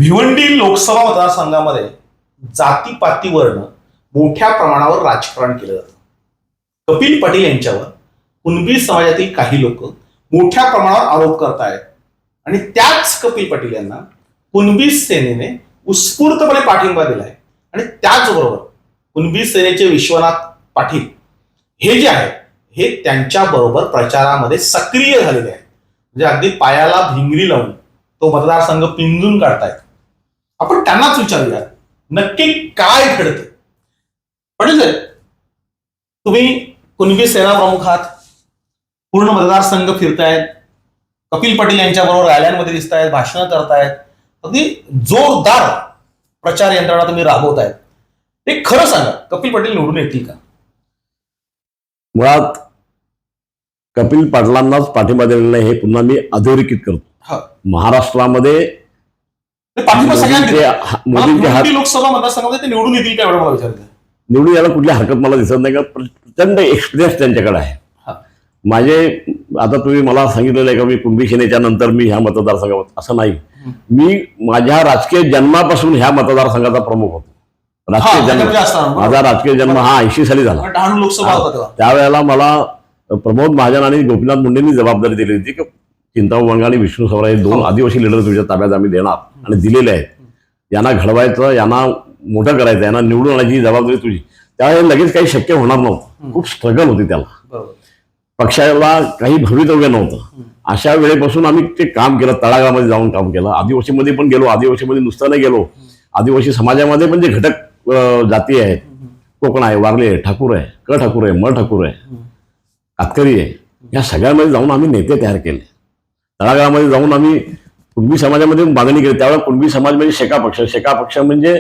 भिवंडी लोकसभा मतदारसंघामध्ये जातीपातीवरनं मोठ्या प्रमाणावर राजकारण केलं जातं. कपिल पाटील यांच्यावर कुणबी समाजातील काही लोक मोठ्या प्रमाणावर आरोप करतायत आणि त्याच कपिल पाटील यांना कुणबी सेनेने उत्स्फूर्तपणे पाठिंबा दिलाय. आणि त्याचबरोबर कुणबी सेनेचे विश्वनाथ पाटील हे जे आहे हे त्यांच्या बरोबर प्रचारामध्ये सक्रिय झालेले आहेत. म्हणजे अगदी पायाला भिंगरी लावून तो मतदारसंघ पिंजून काढतायत. आपण त्यांनाच विचारूया नक्की काय घडतं. पाटील साहेब, तुम्ही कुणबी सेना प्रमुख आहात, पूर्ण मतदारसंघ फिरतायत, कपिल पाटील यांच्या बरोबर रॅल्यांमध्ये दिसतायत, भाषणं करतायत, अगदी जोरदार प्रचार यंत्रणा तुम्ही राबवतायत. ते खरं सांगा, कपिल पाटील निवडून येतील का? मुळात कपिल पाटलांनाच पाठिंबा दिलेला हे पुन्हा मी अधोरेखित करतो. महाराष्ट्रामध्ये पाठिंबा सगळ्यांना मोदींचे हात लोकसभा मतदारसंघामध्ये ते निवडून येतील का एवढं मला विचारलं. निवडून यायला कुठली हरकत मला दिसत नाही का. प्रचंड एक्सपिरियन्स त्यांच्याकडे आहे. माझे आता तुम्ही मला सांगितलेलं आहे का मी कुणबी सेनेच्या नंतर मी ह्या मतदारसंघात, असं नाही. मी माझ्या राजकीय जन्मापासून ह्या मतदारसंघाचा प्रमुख होतो. राजकीय जन्म माझा राजकीय जन्म हा 80 साली झाला. लोकसभा त्यावेळेला मला प्रमोद महाजन आणि गोपीनाथ मुंडेंनी जबाबदारी दिली होती की चिंतामण वंगा आणि विष्णू सवरा हे दोन आदिवासी लीडर तुझ्या ताब्यात आम्ही देणार आणि दिलेले आहेत. यांना घडवायचं, यांना मोठं करायचं, यांना निवडून आणायची जबाबदारी तुझी. त्यावेळेला लगेच काही शक्य होणार नव्हतं. खूप स्ट्रगल होती त्याला. पक्षाला काही भवितव्य नव्हतं. अशा वेळेपासून आम्ही ते काम केलं. तळागाळामध्ये जाऊन काम केलं. आदिवासीमध्ये पण गेलो. आदिवासीमध्ये नुसतं नाही गेलो, आदिवासी समाजामध्ये पण जे घटक जाती आहेत, कोकण आहे, वारले आहे, ठाकूर आहे, क ठाकूर आहे, म ठाकूर आहे, कातकरी आहे, या सगळ्यामध्ये जाऊन आम्ही नेते तयार केले. तळागाळामध्ये जाऊन आम्ही कुणबी समाजामध्ये बांधणी केली. त्यावेळेला कुणबी समाज म्हणजे शेका पक्ष, शेका पक्ष म्हणजे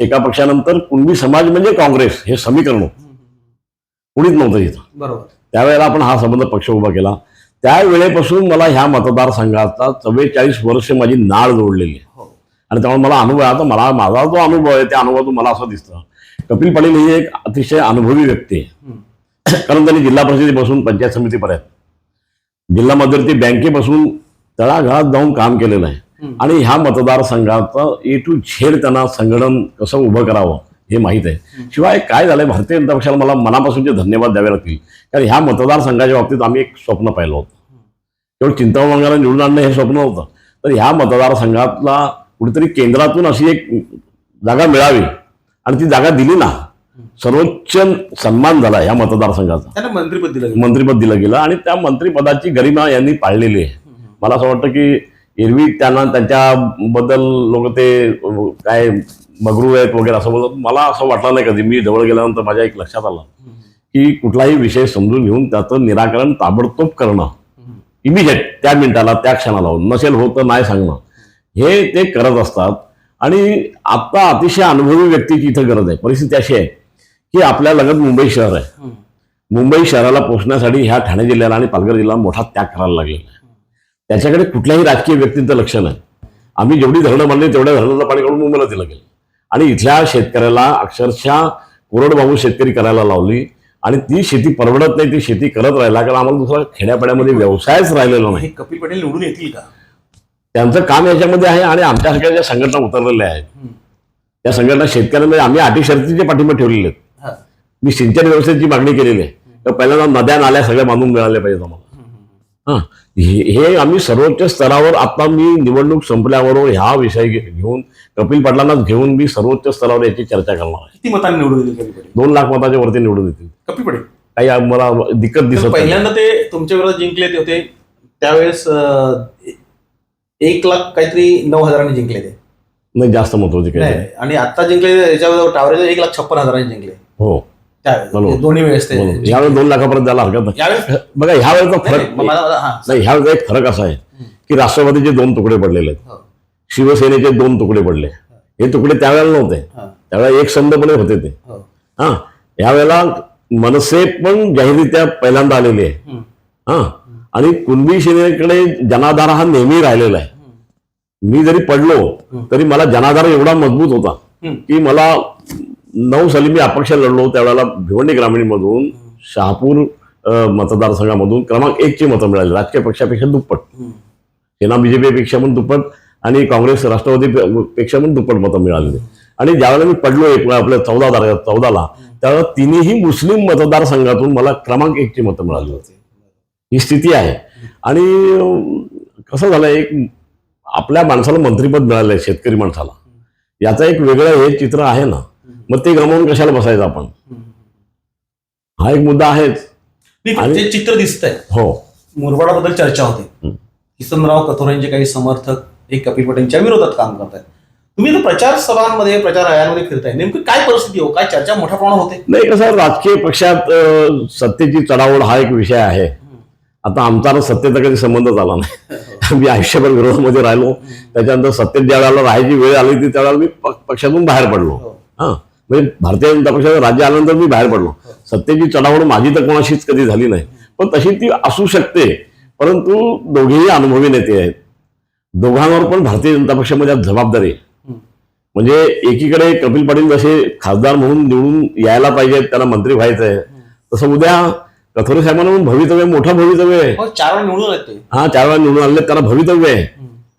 शेका पक्षानंतर कुणबी समाज म्हणजे काँग्रेस, हे समीकरण कुणीच नव्हतं इथं. बरोबर. त्यावेळेला आपण हा संबंध पक्ष उभा केला. त्यावेळेपासून मला ह्या मतदारसंघाचा 44 वर्ष माझी नाळ जोडलेली आहे. आणि त्यामुळे मला अनुभव आहे. आता माझा जो अनुभव आहे त्या अनुभवातून मला असं दिसतं कपिल पाटील ही एक अतिशय अनुभवी व्यक्ती आहे. कारण त्यांनी जिल्हा परिषदेपासून पंचायत समितीपर्यंत, जिल्हा मध्यवर्ती बँकेपासून तळागाळात जाऊन काम केलेलं आहे. आणि ह्या मतदारसंघाचं A to Z त्यांना संघटन कसं उभं करावं हे माहीत आहे. शिवाय काय झालंय, भारतीय जनता पक्षाला मला मनापासूनचे धन्यवाद द्यावे लागतील. कारण ह्या मतदारसंघाच्या बाबतीत आम्ही एक स्वप्न पाहिलं होतं. केवळ चिंतामण वंगाला निवडून आणणं हे स्वप्न होतं. तर ह्या मतदारसंघातला कुठेतरी केंद्रातून अशी एक जागा मिळावी आणि ती जागा दिली ना. सर्वोच्च सन्मान झाला या मतदारसंघाचा. मंत्रिपद दिलं गेलं आणि त्या मंत्रिपदाची गरिमा यांनी पाळलेली आहे. मला असं वाटतं की एरवी त्यांना त्यांच्याबद्दल लोक ते काय मगरूर आहेत वगैरे असं बोलतात. मला असं वाटलं नाही कधी. मी जवळ गेल्यानंतर माझ्या एक लक्षात आलं की कुठलाही विषय समजून घेऊन त्याचं निराकरण ताबडतोब करणं, इमिजिएट, त्या मिनिटाला, त्या क्षणाला, नसेल होत नाही सांगणं, हे ते करत असतात. आणि आता अतिशय अनुभवी व्यक्तीची इथं गरज आहे. परिस्थिती अशी आहे की आपल्या लगत मुंबई शहर आहे. मुंबई शहराला पोहोचण्यासाठी ह्या ठाणे जिल्ह्याला आणि पालघर जिल्ह्याला मोठा त्याग करायला लागलेला आहे. त्याच्याकडे कुठल्याही राजकीय व्यक्तीचं लक्ष नाही. आम्ही जेवढी धरणं बांधली तेवढ्या धरणाचं पाणी काढून मुंबईला दिलं गेलं आणि इथल्या शेतकऱ्याला अक्षरशः कोरडवाहू शेतकरी करायला लावली. आणि ती शेती परवडत नाही, ती शेती करत राहिला. कारण आम्हाला दुसरा खेड्यापाड्यामध्ये व्यवसायच राहिलेला नाही. कपिल पाटील निवडून येतील का? त्यांचं काम याच्यामध्ये आहे. आणि आमच्यासारख्या ज्या संघटना उतरलेल्या आहेत त्या संघटना शेतकऱ्यांमध्ये आम्ही अटी शर्तीचे पाठिंबा ठेवलेले आहेत. मी सिंचन व्यवस्थेची मागणी केलेली आहे. तर पहिल्यांदा नद्या नाल्या सगळ्या बांधून मिळाल्या पाहिजेत आम्हाला. हे आम्ही सर्वोच्च स्तरावर, आता मी निवडणूक संपल्यावर ह्या विषय घेऊन कपिल पाटलांनाच घेऊन मी सर्वोच्च स्तरावर याची चर्चा करणार आहे. किती मतांनी निवडून येतील? 2 लाख मताच्या वरती निवडून येतील कपिल पाटील. काही मला दिक्कत दिसत. पहिल्यांदा ते तुमच्या विरोधात जिंकले होते त्यावेळेस 1 लाख काहीतरी 9,000 जिंकले ते. नाही, जास्त मत होते काही. आणि आता जिंकले याच्यावर टावरेज 1,56,000 जिंकले. हो, दोन्ही वेळेस. यावेळेस 2 लाखापर्यंत जायला हरकत नाही. बघा ह्या वेळेचा फरक नाही. ह्या वेळेचा एक फरक असा आहे की राष्ट्रवादीचे 2 तुकडे पडलेले आहेत, शिवसेनेचे 2 तुकडे पडले. हे तुकडे त्यावेळेला नव्हते. त्यावेळेला एक संधपणे होते ते. यावेळेला मनसे पण जाहीररित्या पहिल्यांदा आलेली आहे. आणि कुणबी सेनेकडे जनाधार हा नेहमी राहिलेला आहे. मी जरी पडलो तरी मला जनाधार एवढा मजबूत होता की मला 9 साली मी अपक्ष लढलो. त्यावेळेला भिवंडी ग्रामीण मधून, शहापूर मतदारसंघामधून क्रमांक 1 ची मतं मिळाली. राजकीय पक्षापेक्षा दुप्पट, सेना बीजेपीपेक्षा पण दुप्पट आणि काँग्रेस राष्ट्रवादीपेक्षा पण दुप्पट मतं मिळाली. आणि ज्यावेळेला मी पडलो आपल्या 14ला त्यावेळेला तिन्ही मुस्लिम मतदारसंघातून मला क्रमांक 1ची मतं मिळाली होती. ही स्थिती आहे. आणि कसं झालं, एक आपल्या माणसाला मंत्रिपद मिळालंय, शेतकरी माणसाला, याचा एक वेगळं हे चित्र आहे ना. मग ते गमावून कशाला बसायचं आपण, हा एक मुद्दा आहेच. ते चित्र दिसतंय. हो, मुरबाडाबद्दल चर्चा होते. किसनराव कथोरेंचे काही समर्थक एक कपिल पटेलच्या विरोधात काम करतायत. तुम्ही तर प्रचार सभांमध्ये, प्रचार रॅल्यांमध्ये फिरताय, नेमकी काय परिस्थिती हो, काय चर्चा मोठ्या प्रमाणात होते? नाही, कसं राजकीय पक्षात सत्तेची चढाओढ हा एक विषय आहे. आता आमचा सत्तेचा कधी संबंधच आला नाही. मी आयुष्यभर विरोधामध्ये राहिलो. त्याच्यानंतर सत्तेत ज्या वेळेला राहायची वेळ आली ती त्यावेळेला मी पक्षातून बाहेर पडलो. हा, म्हणजे भारतीय जनता पक्षात राज्य आल्यानंतर मी बाहेर पडलो. सत्तेची चढाओढ माझी तर कोणाशीच कधी झाली नाही, पण तशी ती असू शकते. परंतु दोघेही अनुभवी नेते आहेत. दोघांवर पण भारतीय जनता पक्षामध्ये आज जबाबदारी आहे. म्हणजे एकीकडे कपिल पाटील जसे खासदार म्हणून निवडून यायला पाहिजेत, त्यांना मंत्री व्हायचंय, तसं उद्या कथोरे साहेबांना पण भवितव्य, मोठं भवितव्य आहे. 4 वेळा निवडून येते. हा, 4 वेळा निवडून आले, त्यांना भवितव्य आहे.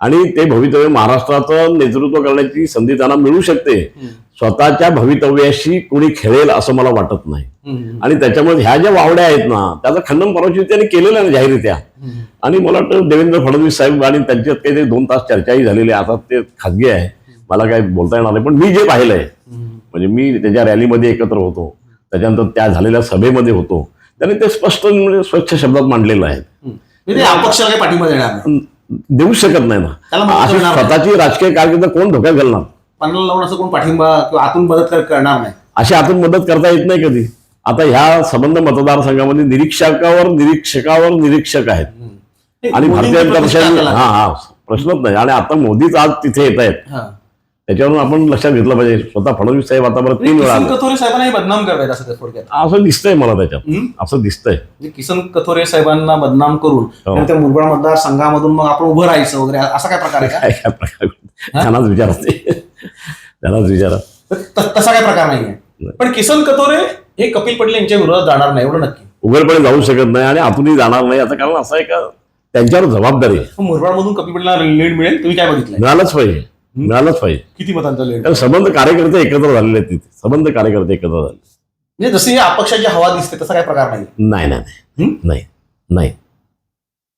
आणि ते भवितव्य महाराष्ट्राचं नेतृत्व करण्याची संधी त्यांना मिळू शकते. स्वतःच्या भवितव्याशी कोणी खेळेल असं मला वाटत नाही. आणि त्याच्यामुळे ह्या ज्या वावड्या आहेत ना, त्याचं खंडन परवाची त्यांनी केलेलं आहे जाहीररित्या. आणि मला वाटतं देवेंद्र फडणवीस साहेब आणि त्यांच्यात काही 2 तास चर्चाही झालेली आहे. आता ते खाजगी आहे, मला काही बोलता येणार नाही. पण मी जे पाहिलंय, म्हणजे मी त्याच्या रॅलीमध्ये एकत्र होतो, त्याच्यानंतर त्या झालेल्या सभेमध्ये होतो, त्याने ते स्पष्ट, म्हणजे स्वच्छ शब्दात मांडलेलं आहे. अपक्षाला काही पाठिंबा देणार नाही, देऊ शकत नाही ना. अशी स्वतःची राजकीय कारकीर्द कोण धोक्यात घालणार? पन्नाला लावून असं कोण पाठिंबा किंवा आतून मदत करणार नाही, अशी आतून मदत करता येत नाही कधी. आता ह्या संबंध मतदारसंघामध्ये निरीक्षकावर निरीक्षक आहेत. आणि भारतीय जनता पक्षाने हा प्रश्नच नाही. आणि आता मोदीच आज तिथे येत आहेत, त्याच्यावरून आपण लक्षात घेतलं पाहिजे. स्वतः फडणवीस साहेब आता बरं 3 वेळा कथोरे साहेबांना बदनाम करतायत असं थोडक्यात असं दिसतंय मला. त्याच्यात असं दिसतंय किसन कथोरे साहेबांना बदनाम करून त्या मुरबाड मतदारसंघामधून मग आपण उभं राहायचं वगैरे, असा काय प्रकार आहे? काय प्रकार? त्यांनाच विचारा. तसा काय प्रकार नाहीये. पण किसन कथोरे हे कपिल पटेल यांच्या विरोधात जाणार नाही, एवढं नक्की. उघडपणे जाऊ शकत नाही आणि आतूनही जाणार नाही. आता कारण असं आहे का, त्यांच्यावर जबाबदारी आहे. मुरबाडमधून कपिल पटेलला लीड मिळेल, तुम्ही काय बघितलं? मिळालंच पाहिजे. किती मतांचा लीड? कारण संबंध कार्यकर्ते एकत्र झालेले आहेत तिथे. संबंध कार्यकर्ते एकत्र झाले, म्हणजे जशी अपक्षाची हवा दिसते तसा काय प्रकार नाही. नाही.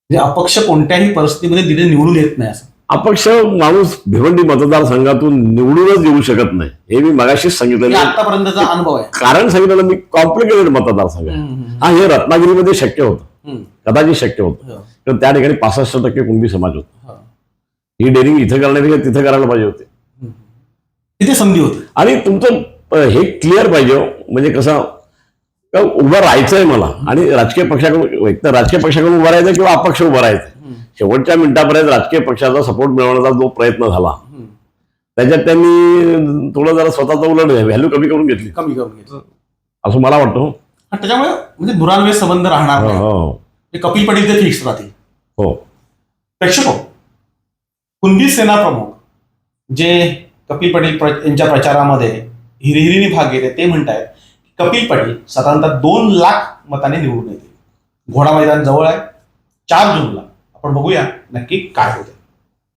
अपक्ष कोणत्याही परिस्थितीमध्ये दिले निवडून येत नाही असं. अपक्ष माणूस भिवंडी मतदारसंघातून निवडूनच येऊ शकत नाही, हे मी मगाशीच सांगितलं. आतापर्यंतचा अनुभव आहे. कारण सांगितलं मी, कॉम्प्लिकेटेड मतदारसंघ आहे हा. हे रत्नागिरीमध्ये शक्य होतं, कदाचित शक्य होतं, तर त्या ठिकाणी 65% कुणबी समाज होता. ही डेअरिंग इथं करण्यापेक्षा तिथं करायला पाहिजे होते, तिथे संधी होती. आणि तुमचं हे क्लिअर पाहिजे, म्हणजे कसं उभं राहायचंय मला. आणि राजकीय पक्षाकडून, एक तर राजकीय पक्षाकडून उभं राहायचं किंवा अपक्ष उभं राहायचं. शेवटच्या मिनिटापर्यंत राजकीय पक्षाचा सपोर्ट मिळवण्याचा जो प्रयत्न झाला, त्याच्यात त्यांनी थोडं जरा स्वतःचा उलट व्हॅल्यू कमी करून घेतली असं मला वाटतं. त्याच्यामुळे म्हणजे दुरान्वय संबंध राहणार नाही. कपिल पटेल ते फिक्स राहतील. हो. प्रेक्षक, कुणबी सेना प्रमुख जे कपिल पटेल यांच्या प्रचारामध्ये हिरिहिरीने भाग घेते, ते म्हणतायत कपिल पटेल साधारणतः 2 लाख मताने निवडून येतील. घोडा मैदान जवळ आहे, 4 जूनला. आपण बघूया नक्की काय होते.